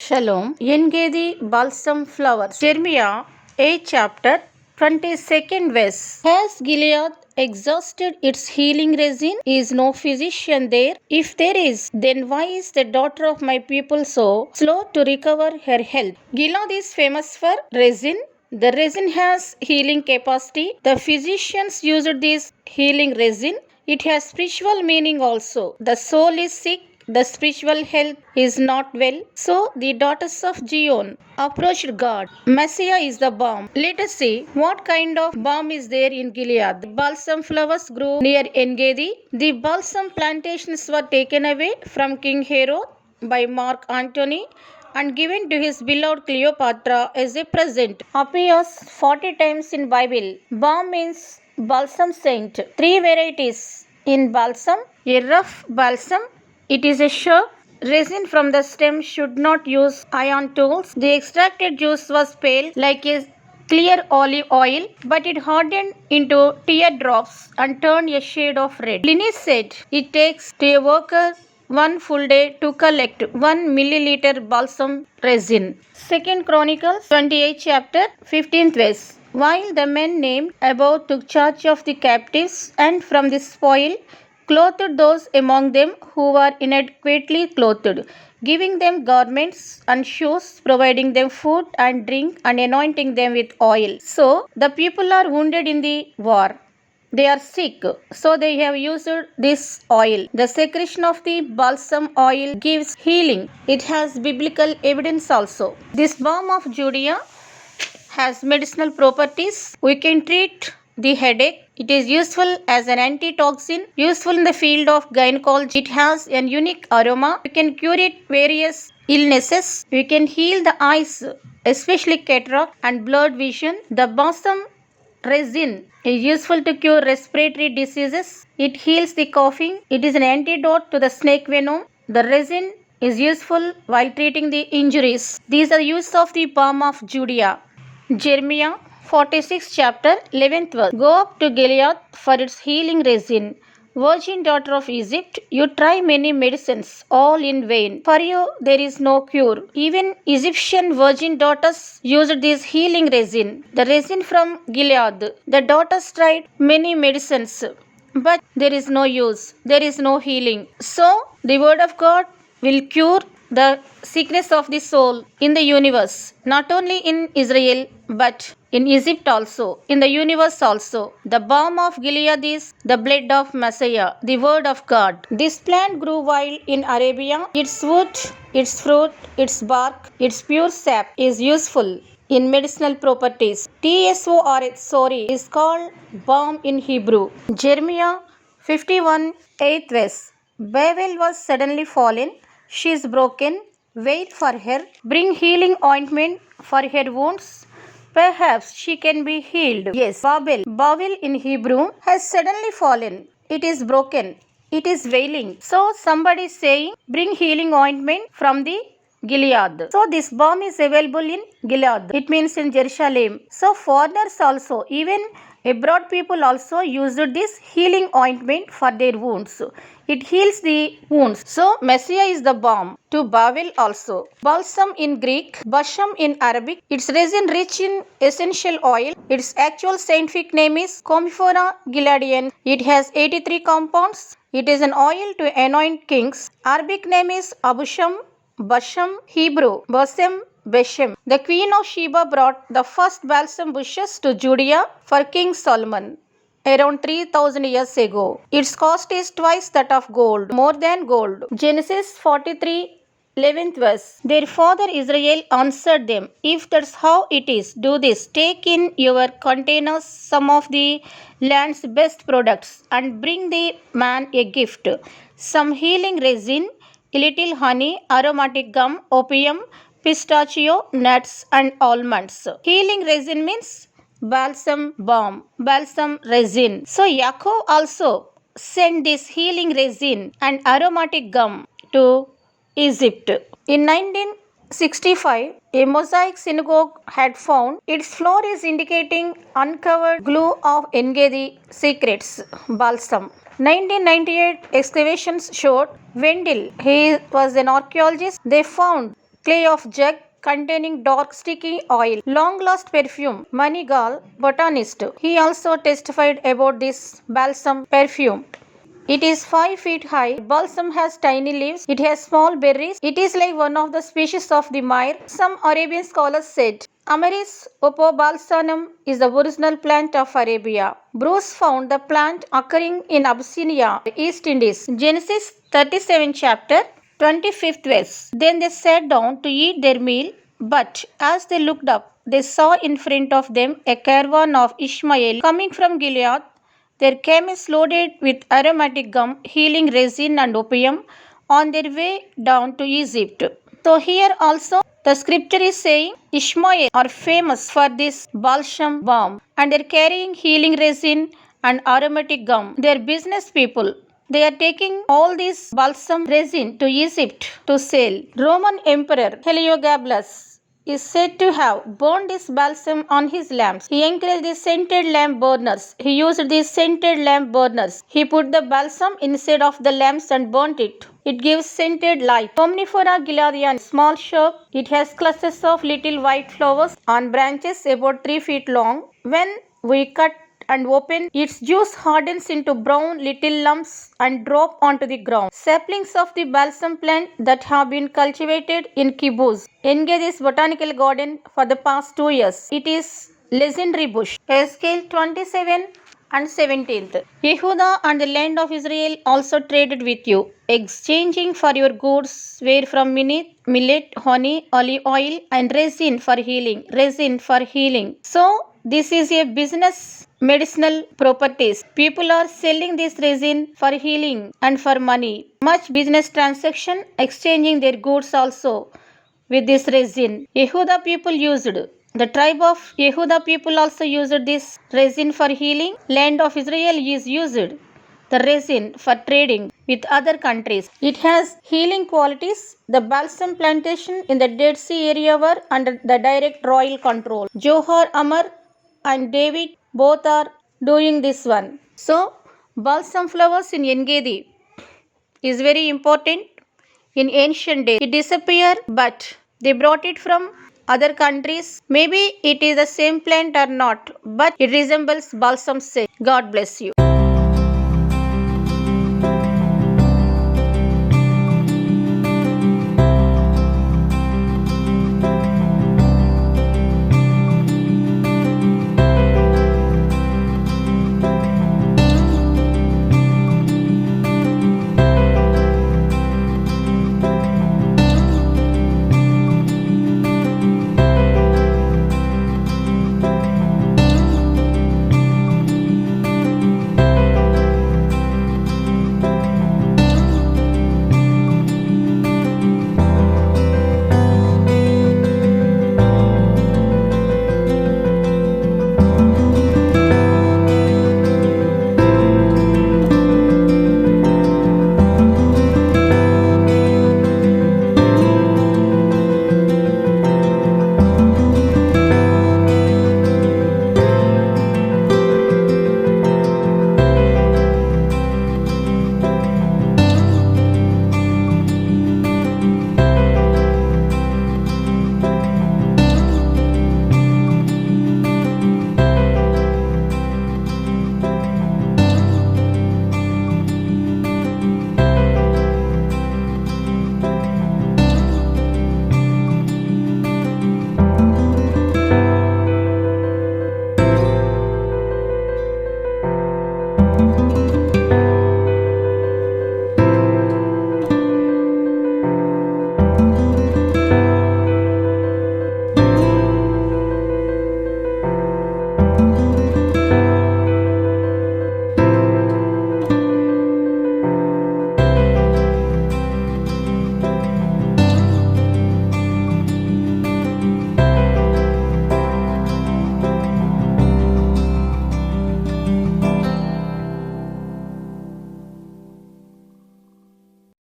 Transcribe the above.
Shalom. Engedi balsam flowers. Jeremiah 8 chapter 22nd verse. Has Gilead exhausted its healing resin? Is no physician there? If there is, then why is the daughter of my people so slow to recover her health? Gilead is famous for resin. The resin has healing capacity. The physicians used this healing resin. It has spiritual meaning also. The soul is sick, the spiritual health is not well. So the daughters of Zion approached God. Messiah is the balm. Let us see what kind of balm is there in Gilead. The balsam flowers grew near Engedi. The balsam plantations were taken away from King Herod by Mark Antony and given to his beloved Cleopatra as a present. Appears 40 times in Bible. Balm means balsam saint. Three varieties in balsam. A rough balsam. It is a sure resin from the stem should not use iron tools. The extracted juice was pale like a clear olive oil, but it hardened into teardrops and turned a shade of red. Pliny said it takes to a worker 1 full day to collect 1 milliliter balsam resin. 2 Chronicles 28 chapter 15th verse. While the men named above took charge of the captives and from the spoil, clothed those among them who were inadequately clothed, giving them garments and shoes, providing them food and drink, and anointing them with oil. So the people are wounded in the war. They are sick, so they have used this oil. The secretion of the balsam oil gives healing. It has biblical evidence also. This balm of Judea has medicinal properties. We can treat the headache. It is useful as an antitoxin, useful in the field of gynecology. It has an unique aroma. We can cure it various illnesses. We can heal the eyes, especially cataract and blurred vision. The balsam resin is useful to cure respiratory diseases. It heals the coughing. It is an antidote to the snake venom. The resin is useful while treating the injuries. These are the use of the balm of Judea. Jeremiah 46 chapter 11th verse. Go up to Gilead for its healing resin. Virgin daughter of Egypt, you try many medicines, all in vain. For you there is no cure. Even Egyptian virgin daughters used this healing resin, the resin from Gilead. The daughters tried many medicines, but there is no use. There is no healing. So the word of God will cure the sickness of the soul in the universe, not only in Israel but in Egypt also, in the universe also. The balm of Gilead is the blood of Messiah, the word of God. This plant grew wild in Arabia. Its wood, its fruit, its bark, its pure sap is useful in medicinal properties. Tsori is called balm in Hebrew. Jeremiah 51 8th verse. Babel was suddenly fallen. She is broken. Wait for her. Bring healing ointment for her wounds. Perhaps she can be healed. Yes, Babel in Hebrew has suddenly fallen. It is broken. It is wailing. So somebody is saying, bring healing ointment from the Gilead. So this balm is available in Gilead. It means in Jerusalem. So foreigners also, even abroad people also used this healing ointment for their wounds. It heals the wounds. So Messiah is the balm to Babel also. Balsam in Greek, balsam in Arabic. Its resin rich in essential oil. Its actual scientific name is Commiphora gileadiana. It has 83 compounds. It is an oil to anoint kings. Arabic name is Abusham, Basham, Hebrew, Basem, Beshem. The queen of Sheba brought the first balsam bushes to Judea for King Solomon around 3000 years ago. Its cost is twice that of gold, more than gold. Genesis 43 11th verse. Their father Israel answered them, if that's how it is, do this. Take in your containers some of the land's best products and bring the man a gift. Some healing resin, a little honey, aromatic gum, opium, pistachio, nuts and almonds. Healing resin means balsam balm, balsam resin. So Yaakov also sent this healing resin and aromatic gum to Egypt. In 1965, a Mosaic synagogue had found its floor is indicating uncovered glue of Engedi secrets balsam. 1998 excavations showed Wendell, he was an archaeologist, they found clay of jug containing dark sticky oil, long lost perfume. Manigal, botanist, he also testified about this balsam perfume. It is 5 feet high. Balsam has tiny leaves. It has small berries. It is like one of the species of the myrrh. Some Arabian scholars said Ameris opobalsamum is the original plant of Arabia. Bruce found the plant occurring in Abyssinia, East Indies. Genesis 37 chapter 25th verse. Then they sat down to eat their meal, but as they looked up, they saw in front of them a caravan of Ishmael coming from Gilead. Their camels loaded with aromatic gum, healing resin, and opium on their way down to Egypt. So here also the scripture is saying Ishmael are famous for this balsam balm and they're carrying healing resin and aromatic gum. They're business people. They are taking all this balsam resin to Egypt to sell. Roman Emperor Heliogabalus is said to have burned this balsam on his lamps. He encouraged these scented lamp burners. He used these scented lamp burners. He put the balsam inside of the lamps and burnt it. It gives scented light. Omnifera gileadiana, small shrub. It has clusters of little white flowers on branches about 3 feet long. When we cut and open, its juice hardens into brown little lumps and drop onto the ground. Saplings of the balsam plant that have been cultivated in kibbutz engage this botanical garden for the past 2 years. It is legendary bush. Ezekiel 27 and 17th. Yehuda and the land of Israel also traded with you, exchanging for your goods were from millet, honey, olive oil, and resin for healing. Resin for healing. So this is a business medicinal properties. People are selling this resin for healing and for money. Much business transaction exchanging their goods also with this resin. Yehuda people used. The tribe of Yehuda people also used this resin for healing. Land of Israel is used the resin for trading with other countries. It has healing qualities. The balsam plantation in the Dead Sea area were under the direct royal control. Johar Amar and David both are doing this one. So, balsam flowers in Engedi is very important. In ancient days, it disappeared, but they brought it from other countries. Maybe it is the same plant or not, but it resembles balsam. Say, God bless you.